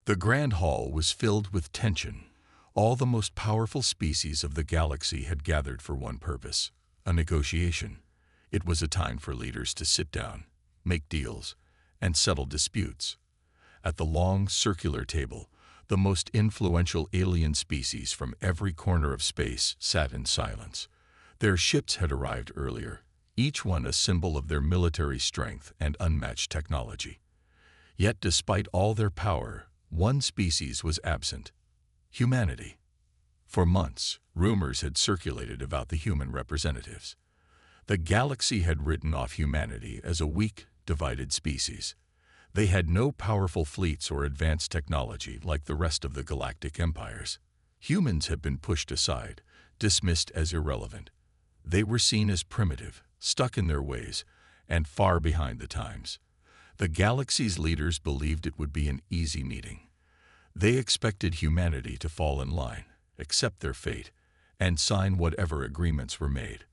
The grand hall was filled with tension. All the most powerful species of the galaxy had gathered for one purpose: a negotiation. It was a time for leaders to sit down, make deals, and settle disputes. At the long, circular table, the most influential alien species from every corner of space sat in silence. Their ships had arrived earlier, each one a symbol of their military strength and unmatched technology. Yet despite all their power, one species was absent: humanity. For months, rumors had circulated about the human representatives. The galaxy had written off humanity as a weak, divided species. They had no powerful fleets or advanced technology like the rest of the galactic empires. Humans had been pushed aside, dismissed as irrelevant. They were seen as primitive, stuck in their ways, and far behind the times. The galaxy's leaders believed it would be an easy meeting. They expected humanity to fall in line, accept their fate, and sign whatever agreements were made.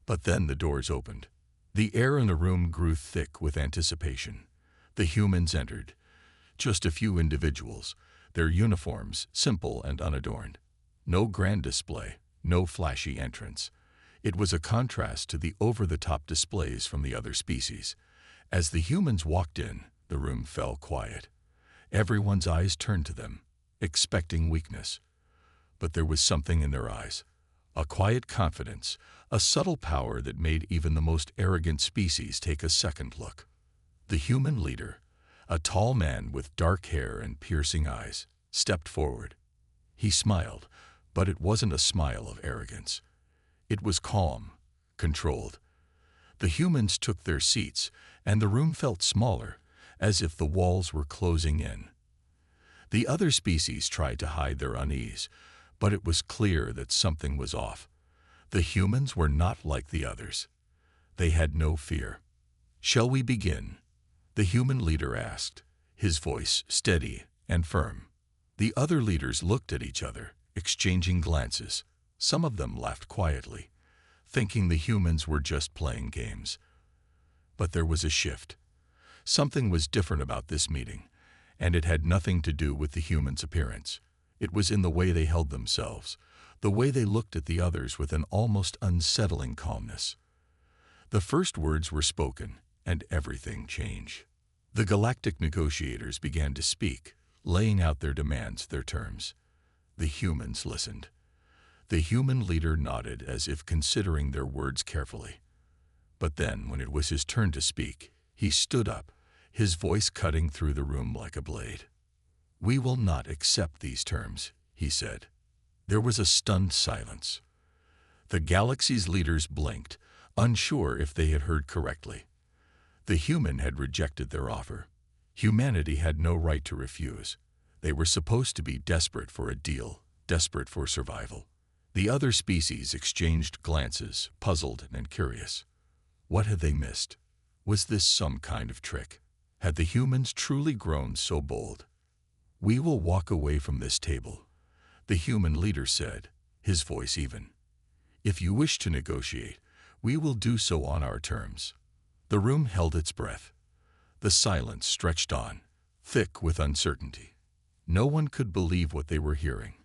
But then the doors opened. The air in the room grew thick with anticipation. The humans entered. Just a few individuals, their uniforms simple and unadorned. No grand display, no flashy entrance. It was a contrast to the over-the-top displays from the other species. As the humans walked in, the room fell quiet. Everyone's eyes turned to them, expecting weakness. But there was something in their eyes. A quiet confidence, a subtle power that made even the most arrogant species take a second look. The human leader, a tall man with dark hair and piercing eyes, stepped forward. He smiled, but it wasn't a smile of arrogance. It was calm, controlled. The humans took their seats, and the room felt smaller, as if the walls were closing in. The other species tried to hide their unease, but it was clear that something was off. The humans were not like the others. They had no fear. "Shall we begin?" the human leader asked, his voice steady and firm. The other leaders looked at each other, exchanging glances. Some of them laughed quietly, thinking the humans were just playing games. But there was a shift. Something was different about this meeting, and it had nothing to do with the humans' appearance. It was in the way they held themselves, the way they looked at the others with an almost unsettling calmness. The first words were spoken, and everything changed. The galactic negotiators began to speak, laying out their demands, their terms. The humans listened. The human leader nodded as if considering their words carefully. But then, when it was his turn to speak, he stood up, his voice cutting through the room like a blade. "We will not accept these terms," he said. There was a stunned silence. The galaxy's leaders blinked, unsure if they had heard correctly. The human had rejected their offer. Humanity had no right to refuse. They were supposed to be desperate for a deal, desperate for survival. The other species exchanged glances, puzzled and curious. What had they missed? Was this some kind of trick? Had the humans truly grown so bold? "We will walk away from this table," the human leader said, his voice even. "If you wish to negotiate, we will do so on our terms." The room held its breath. The silence stretched on, thick with uncertainty. No one could believe what they were hearing.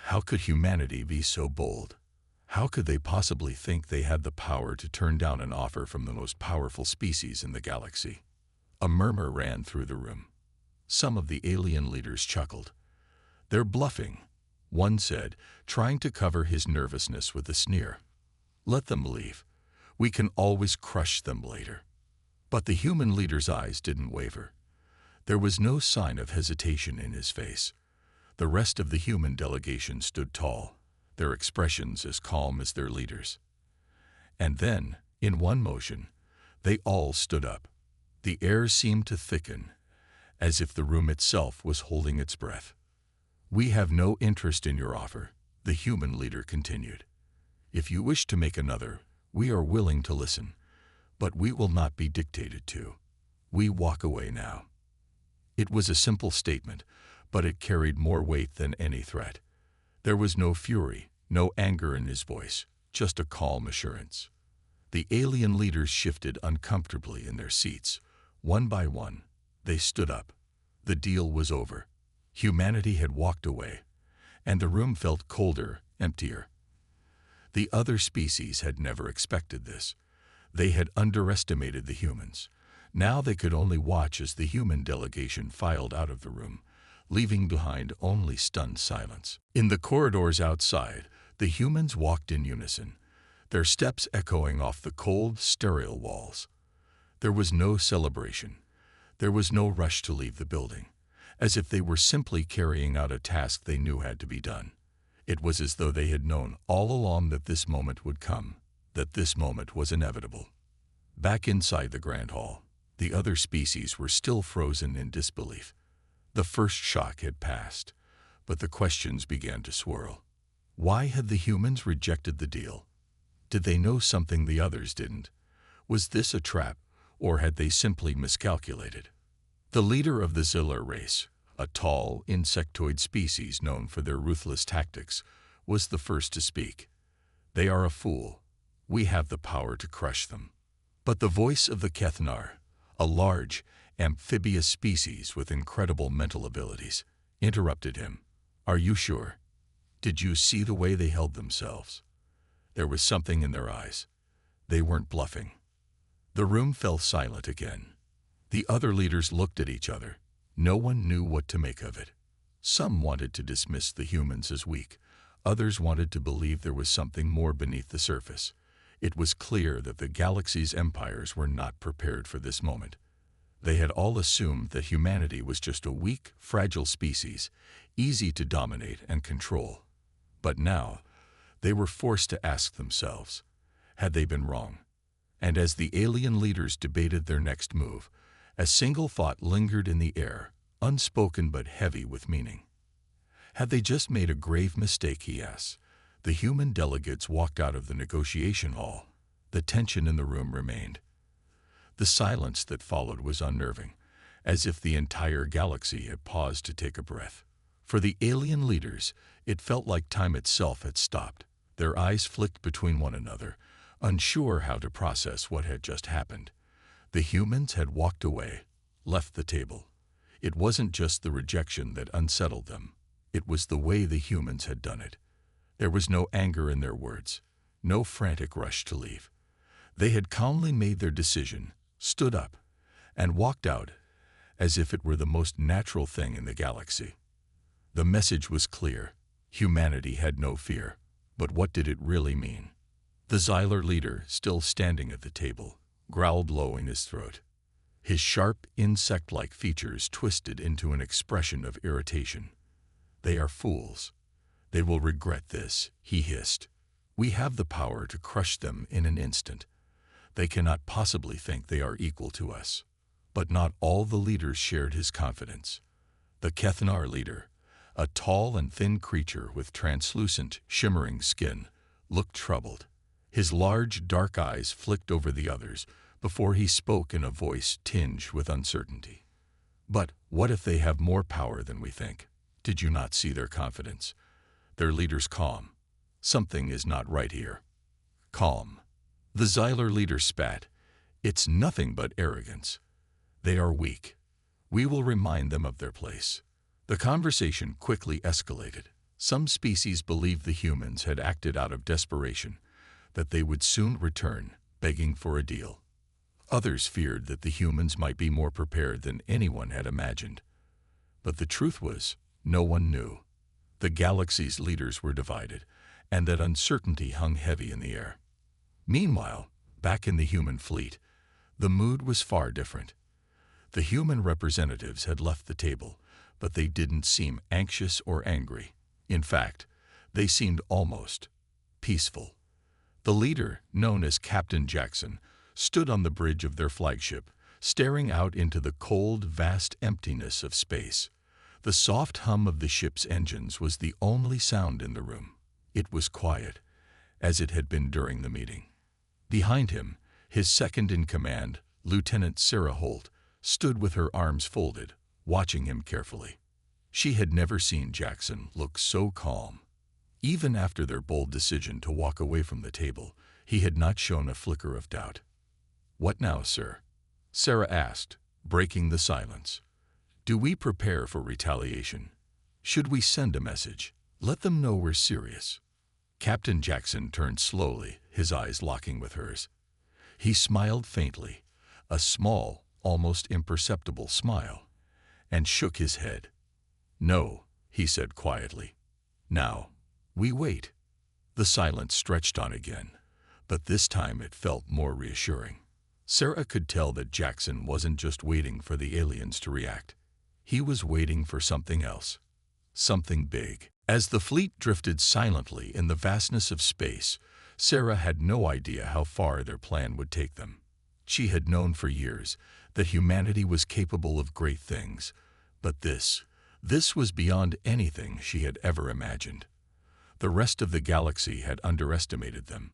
How could humanity be so bold? How could they possibly think they had the power to turn down an offer from the most powerful species in the galaxy? A murmur ran through the room. Some of the alien leaders chuckled. "They're bluffing," one said, trying to cover his nervousness with a sneer. "Let them leave. We can always crush them later." But the human leader's eyes didn't waver. There was no sign of hesitation in his face. The rest of the human delegation stood tall, their expressions as calm as their leaders. And then, in one motion, they all stood up. The air seemed to thicken, as if the room itself was holding its breath. "We have no interest in your offer," the human leader continued. "If you wish to make another, we are willing to listen, but we will not be dictated to. We walk away now." It was a simple statement, but it carried more weight than any threat. There was no fury, no anger in his voice, just a calm assurance. The alien leaders shifted uncomfortably in their seats. One by one, they stood up. The deal was over. Humanity had walked away, and the room felt colder, emptier. The other species had never expected this. They had underestimated the humans. Now they could only watch as the human delegation filed out of the room, leaving behind only stunned silence. In the corridors outside, the humans walked in unison, their steps echoing off the cold, sterile walls. There was no celebration. There was no rush to leave the building, as if they were simply carrying out a task they knew had to be done. It was as though they had known all along that this moment would come, that this moment was inevitable. Back inside the Grand Hall, the other species were still frozen in disbelief. The first shock had passed, but the questions began to swirl. Why had the humans rejected the deal? Did they know something the others didn't? Was this a trap, or had they simply miscalculated? The leader of the Zillar race, a tall, insectoid species known for their ruthless tactics, was the first to speak. They are a fool. We have the power to crush them. But the voice of the Kethnar, a large, amphibious species with incredible mental abilities, interrupted him. Are you sure? Did you see the way they held themselves? There was something in their eyes. They weren't bluffing. The room fell silent again. The other leaders looked at each other. No one knew what to make of it. Some wanted to dismiss the humans as weak. Others wanted to believe there was something more beneath the surface. It was clear that the galaxy's empires were not prepared for this moment. They had all assumed that humanity was just a weak, fragile species, easy to dominate and control. But now, they were forced to ask themselves, had they been wrong? And as the alien leaders debated their next move, a single thought lingered in the air, unspoken but heavy with meaning. Had they just made a grave mistake, he asked. The human delegates walked out of the negotiation hall. The tension in the room remained. The silence that followed was unnerving, as if the entire galaxy had paused to take a breath. For the alien leaders, it felt like time itself had stopped. Their eyes flicked between one another, unsure how to process what had just happened. The humans had walked away, left the table. It wasn't just the rejection that unsettled them. It was the way the humans had done it. There was no anger in their words, no frantic rush to leave. They had calmly made their decision, stood up, and walked out as if it were the most natural thing in the galaxy. The message was clear. Humanity had no fear. But what did it really mean? The Xylar leader, still standing at the table, growled low in his throat. His sharp, insect-like features twisted into an expression of irritation. They are fools. They will regret this, he hissed. We have the power to crush them in an instant. They cannot possibly think they are equal to us. But not all the leaders shared his confidence. The Kethnar leader, a tall and thin creature with translucent, shimmering skin, looked troubled. His large, dark eyes flicked over the others before he spoke in a voice tinged with uncertainty. But what if they have more power than we think? Did you not see their confidence? Their leader's calm. Something is not right here. Calm. The Xylar leader spat. It's nothing but arrogance. They are weak. We will remind them of their place. The conversation quickly escalated. Some species believed the humans had acted out of desperation, that they would soon return, begging for a deal. Others feared that the humans might be more prepared than anyone had imagined. But the truth was, no one knew. The galaxy's leaders were divided, and that uncertainty hung heavy in the air. Meanwhile, back in the human fleet, the mood was far different. The human representatives had left the table, but they didn't seem anxious or angry. In fact, they seemed almost peaceful. The leader, known as Captain Jackson, stood on the bridge of their flagship, staring out into the cold, vast emptiness of space. The soft hum of the ship's engines was the only sound in the room. It was quiet, as it had been during the meeting. Behind him, his second-in-command, Lieutenant Sarah Holt, stood with her arms folded, watching him carefully. She had never seen Jackson look so calm. Even after their bold decision to walk away from the table, he had not shown a flicker of doubt. "What now, sir?" Sarah asked, breaking the silence. "Do we prepare for retaliation?" Should we send a message? Let them know we're serious. Captain Jackson turned slowly, his eyes locking with hers. He smiled faintly, a small, almost imperceptible smile, and shook his head. No, he said quietly. Now, we wait. The silence stretched on again, but this time it felt more reassuring. Sarah could tell that Jackson wasn't just waiting for the aliens to react. He was waiting for something else. Something big. As the fleet drifted silently in the vastness of space, Sarah had no idea how far their plan would take them. She had known for years that humanity was capable of great things, but this was beyond anything she had ever imagined. The rest of the galaxy had underestimated them,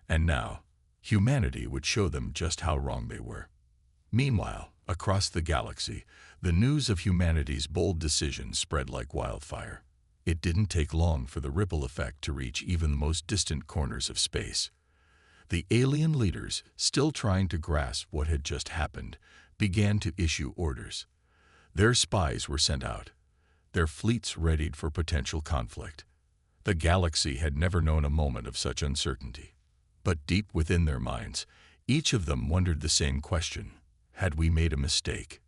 and now humanity would show them just how wrong they were. Meanwhile, across the galaxy, the news of humanity's bold decision spread like wildfire. It didn't take long for the ripple effect to reach even the most distant corners of space. The alien leaders, still trying to grasp what had just happened, began to issue orders. Their spies were sent out, their fleets readied for potential conflict. The galaxy had never known a moment of such uncertainty. But deep within their minds, each of them wondered the same question: had we made a mistake?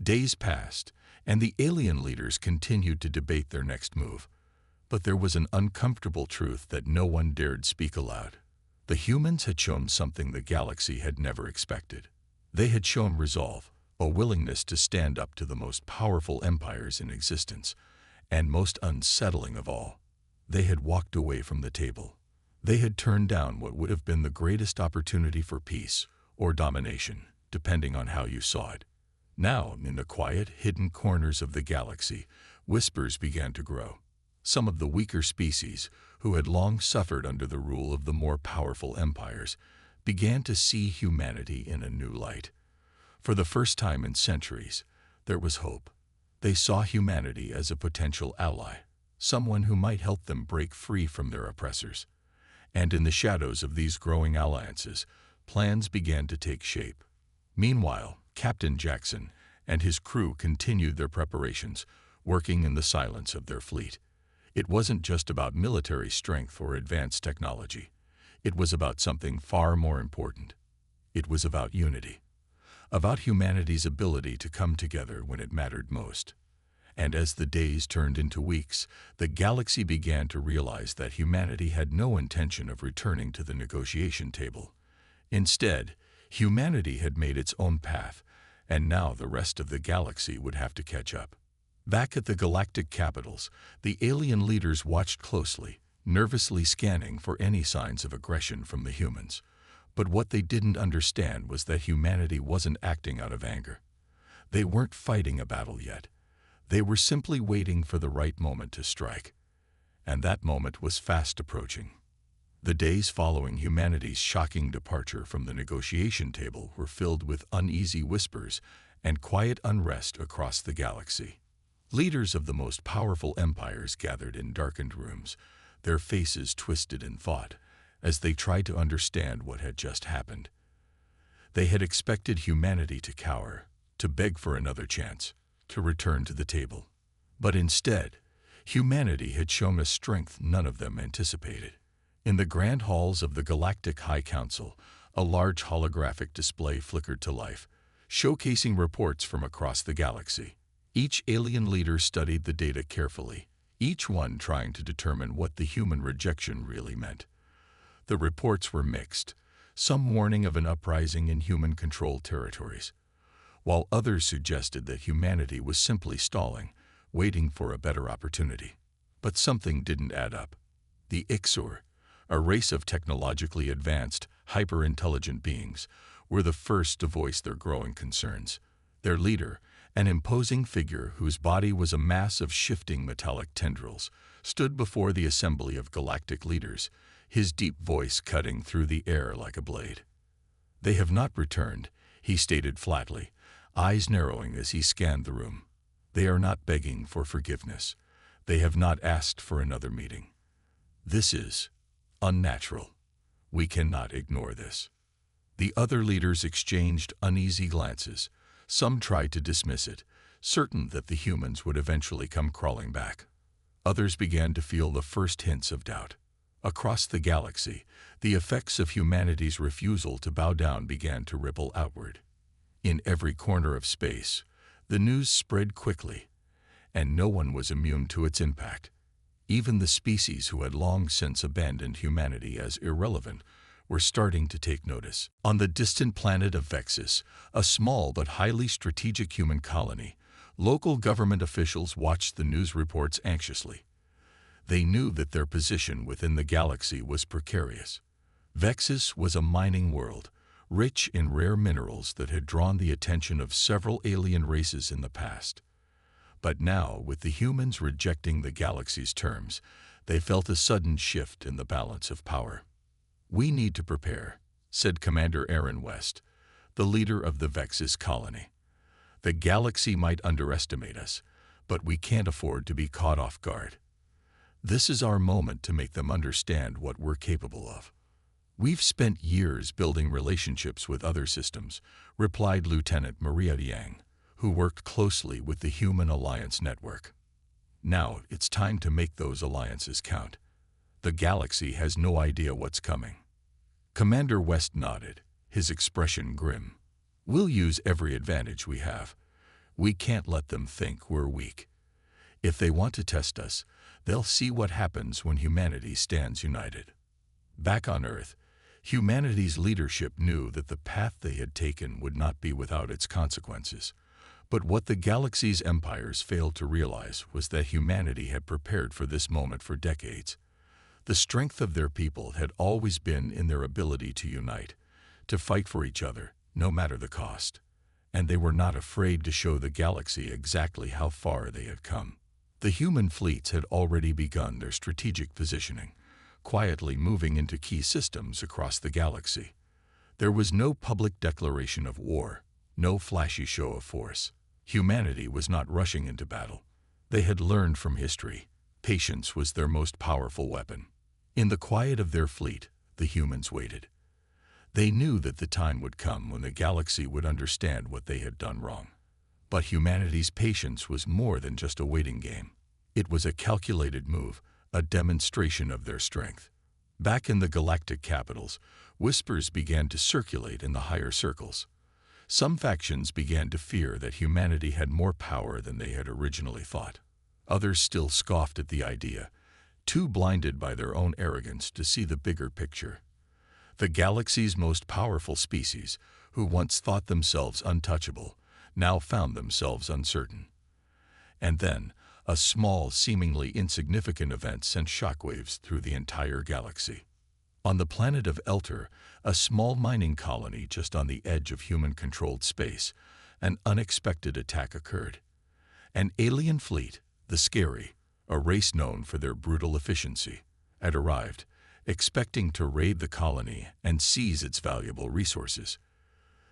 Days passed, and the alien leaders continued to debate their next move. But there was an uncomfortable truth that no one dared speak aloud. The humans had shown something the galaxy had never expected. They had shown resolve, a willingness to stand up to the most powerful empires in existence, and most unsettling of all, they had walked away from the table. They had turned down what would have been the greatest opportunity for peace or domination, depending on how you saw it. Now, in the quiet, hidden corners of the galaxy, whispers began to grow. Some of the weaker species, who had long suffered under the rule of the more powerful empires, began to see humanity in a new light. For the first time in centuries, there was hope. They saw humanity as a potential ally, someone who might help them break free from their oppressors. And in the shadows of these growing alliances, plans began to take shape. Meanwhile, Captain Jackson and his crew continued their preparations, working in the silence of their fleet. It wasn't just about military strength or advanced technology. It was about something far more important. It was about unity, about humanity's ability to come together when it mattered most. And as the days turned into weeks, the galaxy began to realize that humanity had no intention of returning to the negotiation table. Instead, humanity had made its own path, and now the rest of the galaxy would have to catch up. Back at the galactic capitals, the alien leaders watched closely, nervously scanning for any signs of aggression from the humans. But what they didn't understand was that humanity wasn't acting out of anger. They weren't fighting a battle yet. They were simply waiting for the right moment to strike. And that moment was fast approaching. The days following humanity's shocking departure from the negotiation table were filled with uneasy whispers and quiet unrest across the galaxy. Leaders of the most powerful empires gathered in darkened rooms, their faces twisted in thought, as they tried to understand what had just happened. They had expected humanity to cower, to beg for another chance, to return to the table. But instead, humanity had shown a strength none of them anticipated. In the grand halls of the Galactic High Council, a large holographic display flickered to life, showcasing reports from across the galaxy. Each alien leader studied the data carefully, each one trying to determine what the human rejection really meant. The reports were mixed, some warning of an uprising in human-controlled territories, while others suggested that humanity was simply stalling, waiting for a better opportunity. But something didn't add up. The Ixur, a race of technologically advanced, hyper-intelligent beings, were the first to voice their growing concerns. Their leader, an imposing figure whose body was a mass of shifting metallic tendrils, stood before the assembly of galactic leaders, his deep voice cutting through the air like a blade. "They have not returned," he stated flatly, eyes narrowing as he scanned the room. "They are not begging for forgiveness. They have not asked for another meeting. This is unnatural. We cannot ignore this." The other leaders exchanged uneasy glances. Some tried to dismiss it, certain that the humans would eventually come crawling back. Others began to feel the first hints of doubt. Across the galaxy, the effects of humanity's refusal to bow down began to ripple outward. In every corner of space, the news spread quickly, and no one was immune to its impact. Even the species who had long since abandoned humanity as irrelevant were starting to take notice. On the distant planet of Vexus, a small but highly strategic human colony, local government officials watched the news reports anxiously. They knew that their position within the galaxy was precarious. Vexus was a mining world, rich in rare minerals that had drawn the attention of several alien races in the past. But now, with the humans rejecting the galaxy's terms, they felt a sudden shift in the balance of power. "We need to prepare," said Commander Aaron West, the leader of the Vexus colony. "The galaxy might underestimate us, but we can't afford to be caught off guard. This is our moment to make them understand what we're capable of." "We've spent years building relationships with other systems," replied Lieutenant Maria Yang, who worked closely with the Human Alliance Network. "Now it's time to make those alliances count. The galaxy has no idea what's coming." Commander West nodded, his expression grim. "We'll use every advantage we have. We can't let them think we're weak. If they want to test us, they'll see what happens when humanity stands united." Back on Earth, humanity's leadership knew that the path they had taken would not be without its consequences. But what the galaxy's empires failed to realize was that humanity had prepared for this moment for decades. The strength of their people had always been in their ability to unite, to fight for each other, no matter the cost. And they were not afraid to show the galaxy exactly how far they had come. The human fleets had already begun their strategic positioning, quietly moving into key systems across the galaxy. There was no public declaration of war, no flashy show of force. Humanity was not rushing into battle. They had learned from history. Patience was their most powerful weapon. In the quiet of their fleet, the humans waited. They knew that the time would come when the galaxy would understand what they had done wrong. But humanity's patience was more than just a waiting game. It was a calculated move, a demonstration of their strength. Back in the galactic capitals, whispers began to circulate in the higher circles. Some factions began to fear that humanity had more power than they had originally thought. Others still scoffed at the idea, too blinded by their own arrogance to see the bigger picture. The galaxy's most powerful species, who once thought themselves untouchable, now found themselves uncertain. And then, a small, seemingly insignificant event sent shockwaves through the entire galaxy. On the planet of Elter, a small mining colony just on the edge of human-controlled space, an unexpected attack occurred. An alien fleet, the Scary, a race known for their brutal efficiency, had arrived, expecting to raid the colony and seize its valuable resources.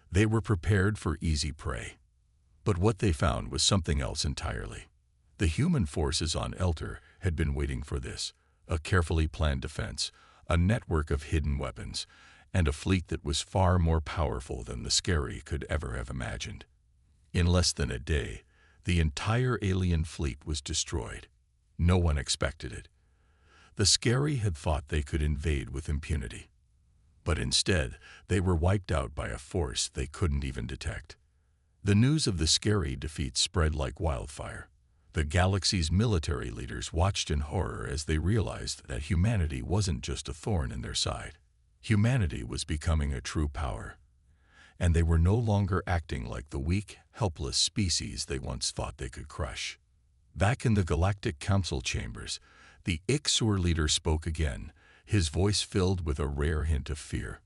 They were prepared for easy prey. But what they found was something else entirely. The human forces on Elter had been waiting for this, a carefully planned defense, a network of hidden weapons, and a fleet that was far more powerful than the Scary could ever have imagined. In less than a day, the entire alien fleet was destroyed. No one expected it. The Scary had thought they could invade with impunity. But instead, they were wiped out by a force they couldn't even detect. The news of the Scary defeat spread like wildfire. The galaxy's military leaders watched in horror as they realized that humanity wasn't just a thorn in their side. Humanity was becoming a true power. And they were no longer acting like the weak, helpless species they once thought they could crush. Back in the Galactic Council chambers, the Ixor leader spoke again, his voice filled with a rare hint of fear.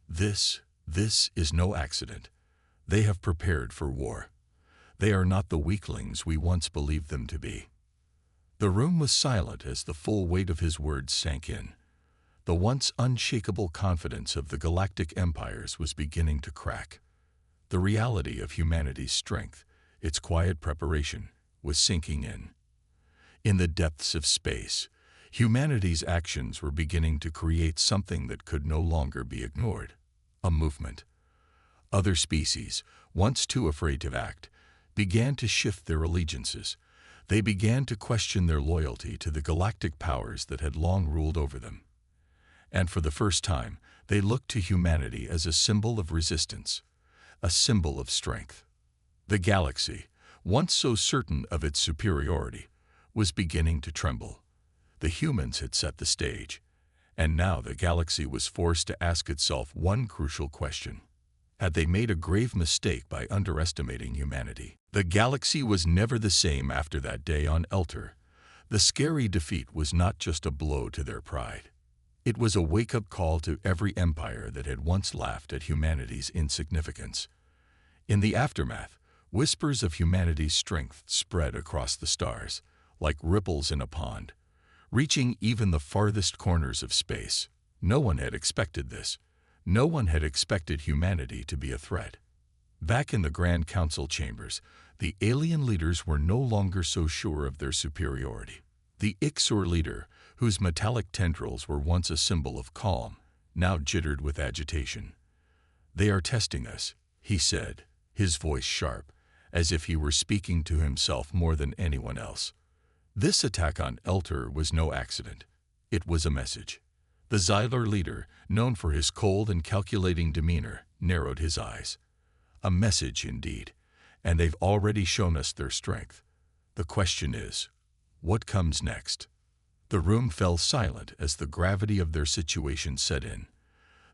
This is no accident. They have prepared for war. They are not the weaklings we once believed them to be." The room was silent as the full weight of his words sank in. The once unshakable confidence of the galactic empires was beginning to crack. The reality of humanity's strength, its quiet preparation, was sinking in. In the depths of space, humanity's actions were beginning to create something that could no longer be ignored: a movement. Other species, once too afraid to act, began to shift their allegiances. They began to question their loyalty to the galactic powers that had long ruled over them. And for the first time, they looked to humanity as a symbol of resistance, a symbol of strength. The galaxy, once so certain of its superiority, was beginning to tremble. The humans had set the stage, and now the galaxy was forced to ask itself one crucial question. Had they made a grave mistake by underestimating humanity? The galaxy was never the same after that day on Elter. The scary defeat was not just a blow to their pride. It was a wake-up call to every empire that had once laughed at humanity's insignificance. In the aftermath, whispers of humanity's strength spread across the stars, like ripples in a pond, reaching even the farthest corners of space. No one had expected this. No one had expected humanity to be a threat. Back in the Grand Council chambers, the alien leaders were no longer so sure of their superiority. The Ixor leader, whose metallic tendrils were once a symbol of calm, now jittered with agitation. "They are testing us," he said, his voice sharp, as if he were speaking to himself more than anyone else. This attack on Elter was no accident. It was a message. The Xylar leader, known for his cold and calculating demeanor, narrowed his eyes. A message indeed, and they've already shown us their strength. The question is, what comes next? The room fell silent as the gravity of their situation set in.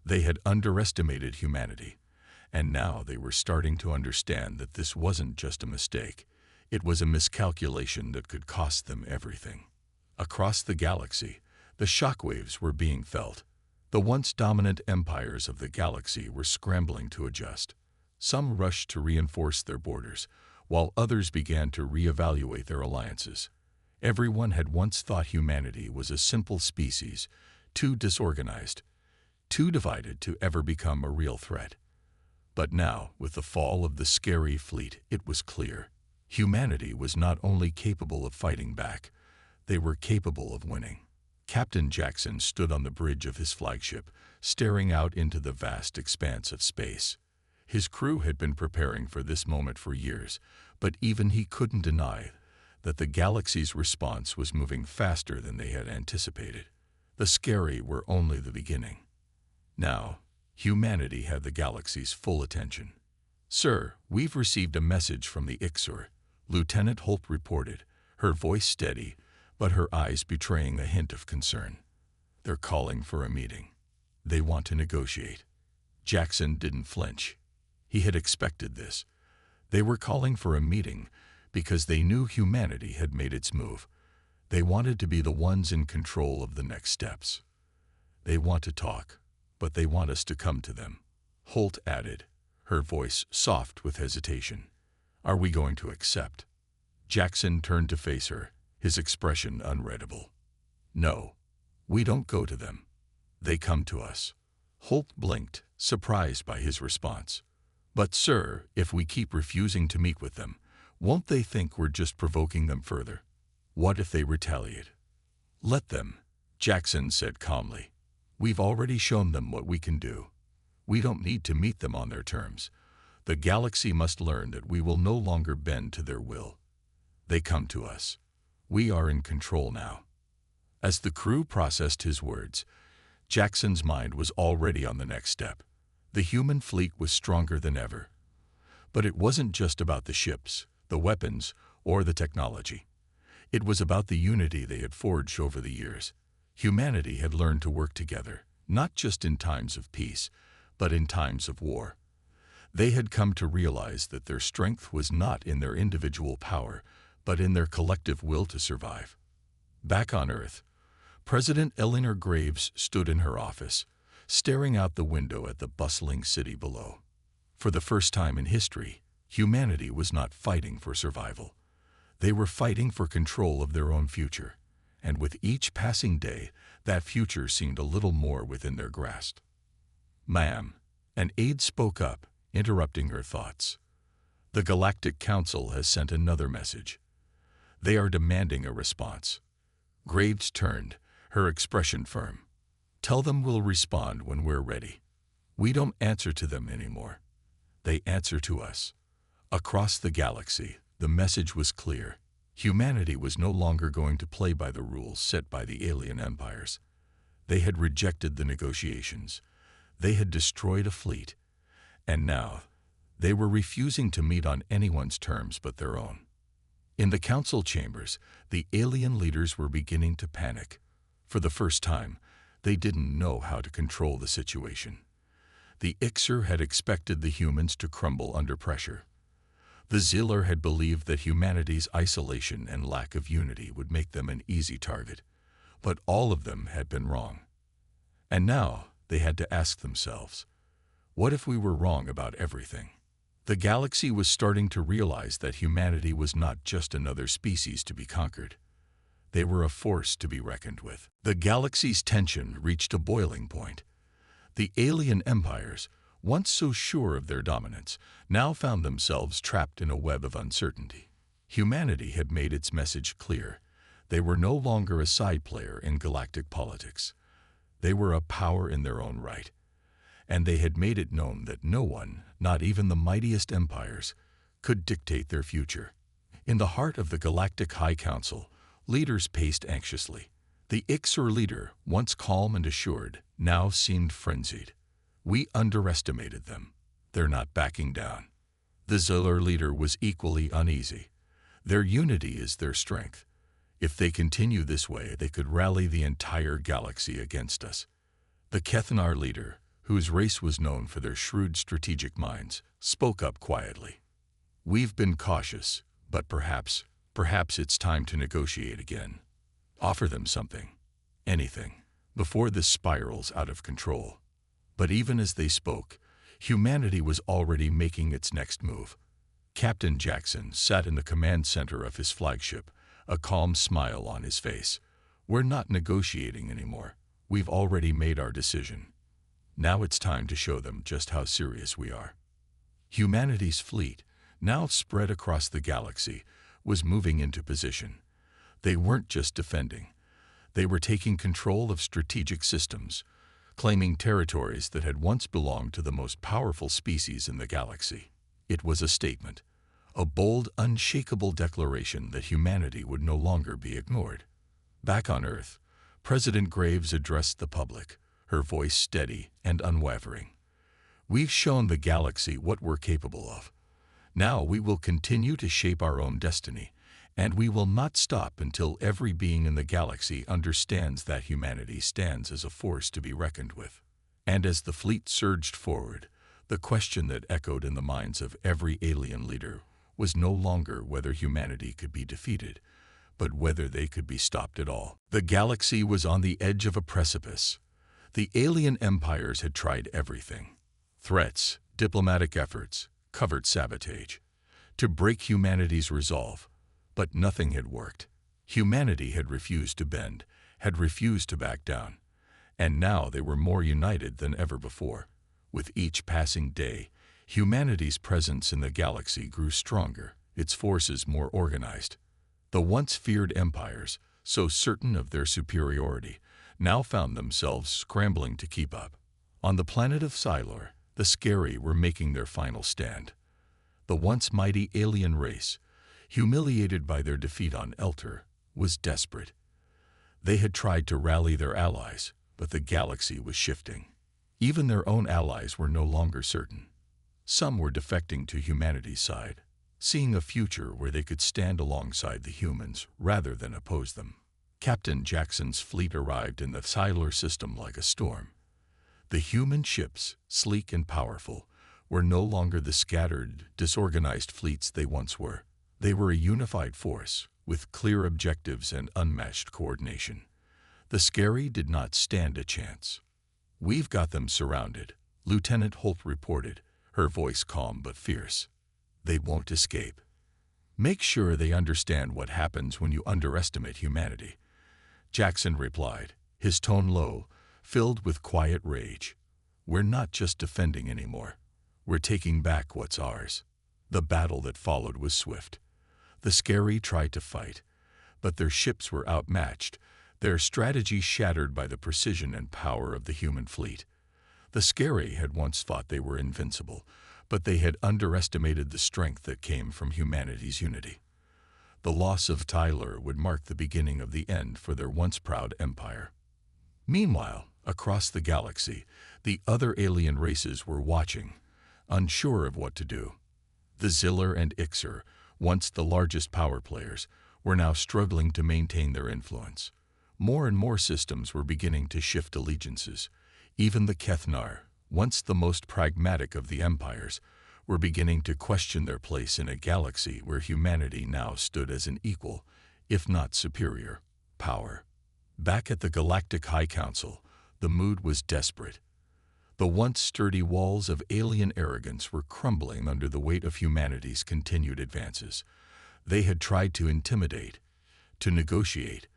They had underestimated humanity, and now they were starting to understand that this wasn't just a mistake. It was a miscalculation that could cost them everything. Across the galaxy, the shockwaves were being felt. The once dominant empires of the galaxy were scrambling to adjust. Some rushed to reinforce their borders, while others began to reevaluate their alliances. Everyone had once thought humanity was a simple species, too disorganized, too divided to ever become a real threat. But now, with the fall of the scary fleet, it was clear. Humanity was not only capable of fighting back, they were capable of winning. Captain Jackson stood on the bridge of his flagship, staring out into the vast expanse of space. His crew had been preparing for this moment for years, but even he couldn't deny that the galaxy's response was moving faster than they had anticipated. The scary were only the beginning. Now, humanity had the galaxy's full attention. "Sir, we've received a message from the Ixor," Lieutenant Holt reported, her voice steady, but her eyes betraying a hint of concern. "They're calling for a meeting. They want to negotiate." Jackson didn't flinch. He had expected this. They were calling for a meeting because they knew humanity had made its move. They wanted to be the ones in control of the next steps. "They want to talk, but they want us to come to them," Holt added, her voice soft with hesitation. "Are we going to accept?" Jackson turned to face her, his expression unreadable. "No, we don't go to them. They come to us." Holt blinked, surprised by his response. "But sir, if we keep refusing to meet with them, won't they think we're just provoking them further? What if they retaliate?" "Let them," Jackson said calmly. "We've already shown them what we can do. We don't need to meet them on their terms. The galaxy must learn that we will no longer bend to their will. They come to us. We are in control now." As the crew processed his words, Jackson's mind was already on the next step. The human fleet was stronger than ever. But it wasn't just about the ships, the weapons, or the technology. It was about the unity they had forged over the years. Humanity had learned to work together, not just in times of peace, but in times of war. They had come to realize that their strength was not in their individual power, but in their collective will to survive. Back on Earth, President Eleanor Graves stood in her office, staring out the window at the bustling city below. For the first time in history, humanity was not fighting for survival. They were fighting for control of their own future, and with each passing day, that future seemed a little more within their grasp. "Ma'am," an aide spoke up, interrupting her thoughts. "The Galactic Council has sent another message. They are demanding a response." Graves turned, her expression firm. "Tell them we'll respond when we're ready. We don't answer to them anymore. They answer to us. Across the galaxy, the message was clear. Humanity was no longer going to play by the rules set by the alien empires. They had rejected the negotiations. They had destroyed a fleet. And now, they were refusing to meet on anyone's terms but their own. In the council chambers, the alien leaders were beginning to panic. For the first time, they didn't know how to control the situation. The Ixer had expected the humans to crumble under pressure. The Ziller had believed that humanity's isolation and lack of unity would make them an easy target. But all of them had been wrong. And now they had to ask themselves, what if we were wrong about everything? The galaxy was starting to realize that humanity was not just another species to be conquered. They were a force to be reckoned with. The galaxy's tension reached a boiling point. The alien empires, once so sure of their dominance, now found themselves trapped in a web of uncertainty. Humanity had made its message clear. They were no longer a side player in galactic politics. They were a power in their own right. And they had made it known that no one, not even the mightiest empires, could dictate their future. In the heart of the Galactic High Council, leaders paced anxiously. The Ixer leader, once calm and assured, now seemed frenzied. We underestimated them. They're not backing down. The Ziller leader was equally uneasy. Their unity is their strength. If they continue this way, they could rally the entire galaxy against us. The Kethnar leader, whose race was known for their shrewd strategic minds, spoke up quietly. We've been cautious, but perhaps it's time to negotiate again. Offer them something, anything, before this spirals out of control. But even as they spoke, humanity was already making its next move. Captain Jackson sat in the command center of his flagship, a calm smile on his face. We're not negotiating anymore. We've already made our decision. Now it's time to show them just how serious we are. Humanity's fleet, now spread across the galaxy, was moving into position. They weren't just defending. They were taking control of strategic systems, claiming territories that had once belonged to the most powerful species in the galaxy. It was a statement, a bold, unshakable declaration that humanity would no longer be ignored. Back on Earth, President Graves addressed the public, her voice steady and unwavering. We've shown the galaxy what we're capable of. Now we will continue to shape our own destiny, and we will not stop until every being in the galaxy understands that humanity stands as a force to be reckoned with. And as the fleet surged forward, the question that echoed in the minds of every alien leader was no longer whether humanity could be defeated, but whether they could be stopped at all. The galaxy was on the edge of a precipice. The alien empires had tried everything. Threats, diplomatic efforts, covert sabotage, to break humanity's resolve. But nothing had worked. Humanity had refused to bend, had refused to back down. And now they were more united than ever before. With each passing day, humanity's presence in the galaxy grew stronger, its forces more organized. The once feared empires, so certain of their superiority, now found themselves scrambling to keep up. On the planet of Silor, the Scary were making their final stand. The once mighty alien race, humiliated by their defeat on Elter, was desperate. They had tried to rally their allies, but the galaxy was shifting. Even their own allies were no longer certain. Some were defecting to humanity's side, seeing a future where they could stand alongside the humans rather than oppose them. Captain Jackson's fleet arrived in the Silor system like a storm. The human ships, sleek and powerful, were no longer the scattered, disorganized fleets they once were. They were a unified force, with clear objectives and unmatched coordination. The Scary did not stand a chance. "We've got them surrounded," Lieutenant Holt reported, her voice calm but fierce. "They won't escape. Make sure they understand what happens when you underestimate humanity." Jackson replied, his tone low, filled with quiet rage. "We're not just defending anymore. We're taking back what's ours." The battle that followed was swift. The Scary tried to fight, but their ships were outmatched, their strategy shattered by the precision and power of the human fleet. The Scary had once thought they were invincible, But they had underestimated the strength that came from humanity's unity. The loss of Tyler would mark the beginning of the end for their once proud empire. Meanwhile, across the galaxy, the other alien races were watching, unsure of what to do. The Ziller and Ixer, once the largest power players, were now struggling to maintain their influence. More and more systems were beginning to shift allegiances. Even the Kethnar, once the most pragmatic of the empires, were beginning to question their place in a galaxy where humanity now stood as an equal, if not superior, power. Back at the Galactic High Council, the mood was desperate. The once sturdy walls of alien arrogance were crumbling under the weight of humanity's continued advances. They had tried to intimidate, to negotiate,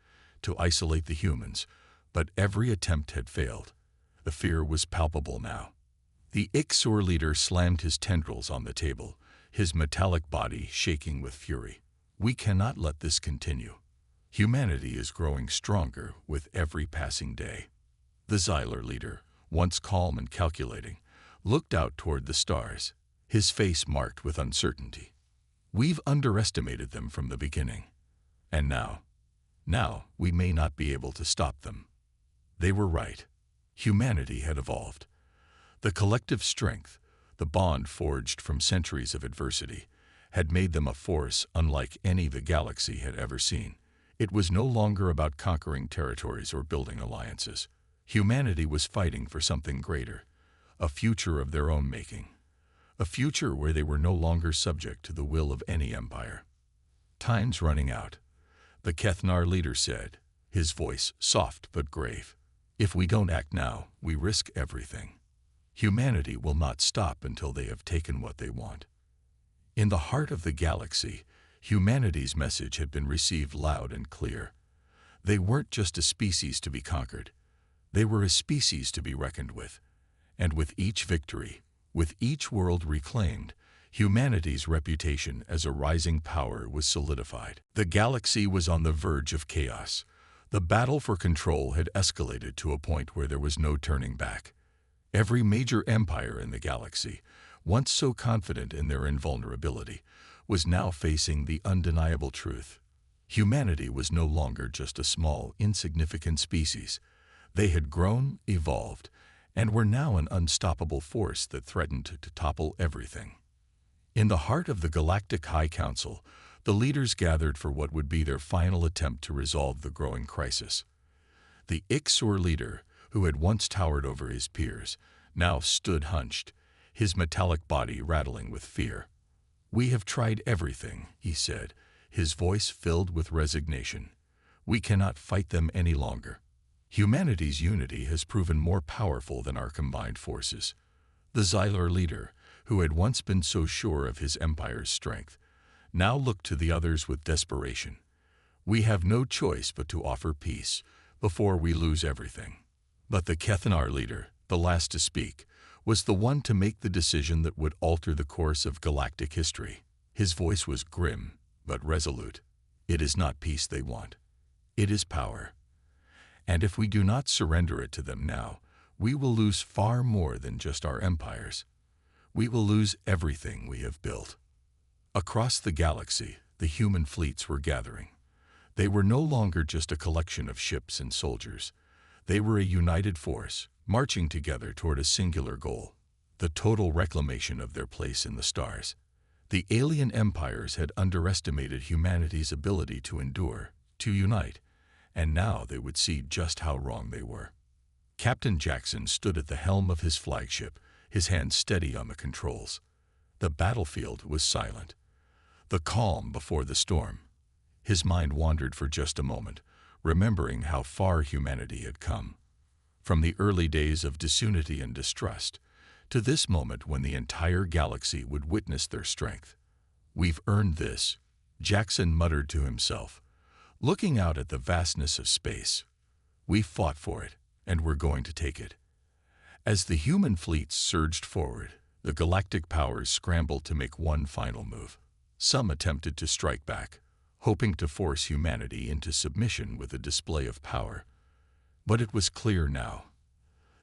to isolate the humans, but every attempt had failed. The fear was palpable now. The Ixor leader slammed his tendrils on the table, his metallic body shaking with fury. We cannot let this continue. Humanity is growing stronger with every passing day. The Xyler leader, once calm and calculating, looked out toward the stars, his face marked with uncertainty. We've underestimated them from the beginning. And now we may not be able to stop them. They were right. Humanity had evolved. The collective strength, the bond forged from centuries of adversity, had made them a force unlike any the galaxy had ever seen. It was no longer about conquering territories or building alliances. Humanity was fighting for something greater, a future of their own making, a future where they were no longer subject to the will of any empire. Time's running out, the Kethnar leader said, his voice soft but grave. If we don't act now, we risk everything. Humanity will not stop until they have taken what they want. In the heart of the galaxy, humanity's message had been received loud and clear. They weren't just a species to be conquered. They were a species to be reckoned with. And with each victory, with each world reclaimed, humanity's reputation as a rising power was solidified. The galaxy was on the verge of chaos. The battle for control had escalated to a point where there was no turning back. Every major empire in the galaxy, once so confident in their invulnerability, was now facing the undeniable truth. Humanity was no longer just a small, insignificant species. They had grown, evolved, and were now an unstoppable force that threatened to topple everything. In the heart of the Galactic High Council, the leaders gathered for what would be their final attempt to resolve the growing crisis. The Ixor leader, who had once towered over his peers, now stood hunched, his metallic body rattling with fear. We have tried everything, he said, his voice filled with resignation. We cannot fight them any longer. Humanity's unity has proven more powerful than our combined forces. The Xyler leader, who had once been so sure of his empire's strength, now looked to the others with desperation. We have no choice but to offer peace before we lose everything. But the Kethnar leader, the last to speak, was the one to make the decision that would alter the course of galactic history. His voice was grim, but resolute. It is not peace they want. It is power. And if we do not surrender it to them now, we will lose far more than just our empires. We will lose everything we have built. Across the galaxy, the human fleets were gathering. They were no longer just a collection of ships and soldiers. They were a united force, marching together toward a singular goal, the total reclamation of their place in the stars. The alien empires had underestimated humanity's ability to endure, to unite, and now they would see just how wrong they were. Captain Jackson stood at the helm of his flagship, his hand steady on the controls. The battlefield was silent, the calm before the storm. His mind wandered for just a moment, remembering how far humanity had come. From the early days of disunity and distrust, to this moment when the entire galaxy would witness their strength. We've earned this, Jackson muttered to himself, looking out at the vastness of space. We fought for it, and we're going to take it. As the human fleets surged forward, the galactic powers scrambled to make one final move. Some attempted to strike back, hoping to force humanity into submission with a display of power. But it was clear now.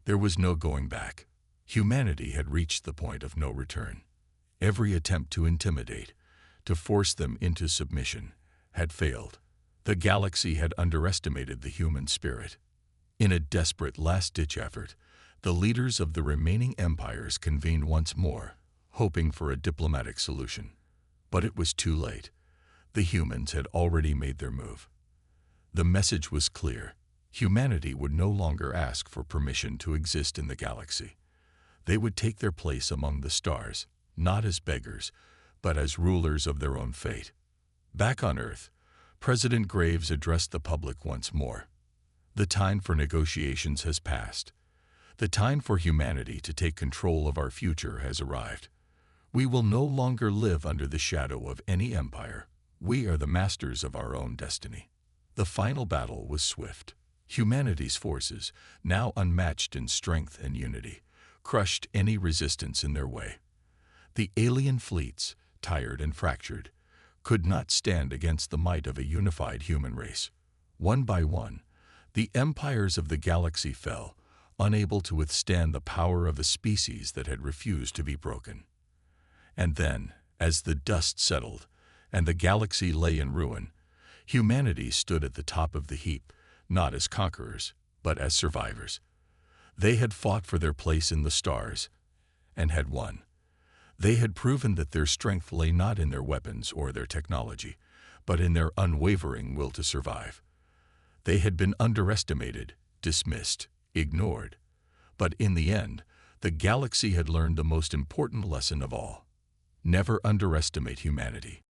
There was no going back. Humanity had reached the point of no return. Every attempt to intimidate, to force them into submission, had failed. The galaxy had underestimated the human spirit. In a desperate last-ditch effort, the leaders of the remaining empires convened once more, hoping for a diplomatic solution. But it was too late. The humans had already made their move. The message was clear. Humanity would no longer ask for permission to exist in the galaxy. They would take their place among the stars, not as beggars, but as rulers of their own fate. Back on Earth, President Graves addressed the public once more. The time for negotiations has passed. The time for humanity to take control of our future has arrived. We will no longer live under the shadow of any empire. We are the masters of our own destiny. The final battle was swift. Humanity's forces, now unmatched in strength and unity, crushed any resistance in their way. The alien fleets, tired and fractured, could not stand against the might of a unified human race. One by one, the empires of the galaxy fell, unable to withstand the power of a species that had refused to be broken. And then, as the dust settled and the galaxy lay in ruin, humanity stood at the top of the heap, not as conquerors, but as survivors. They had fought for their place in the stars and had won. They had proven that their strength lay not in their weapons or their technology, but in their unwavering will to survive. They had been underestimated, dismissed, ignored. But in the end, the galaxy had learned the most important lesson of all. Never underestimate humanity.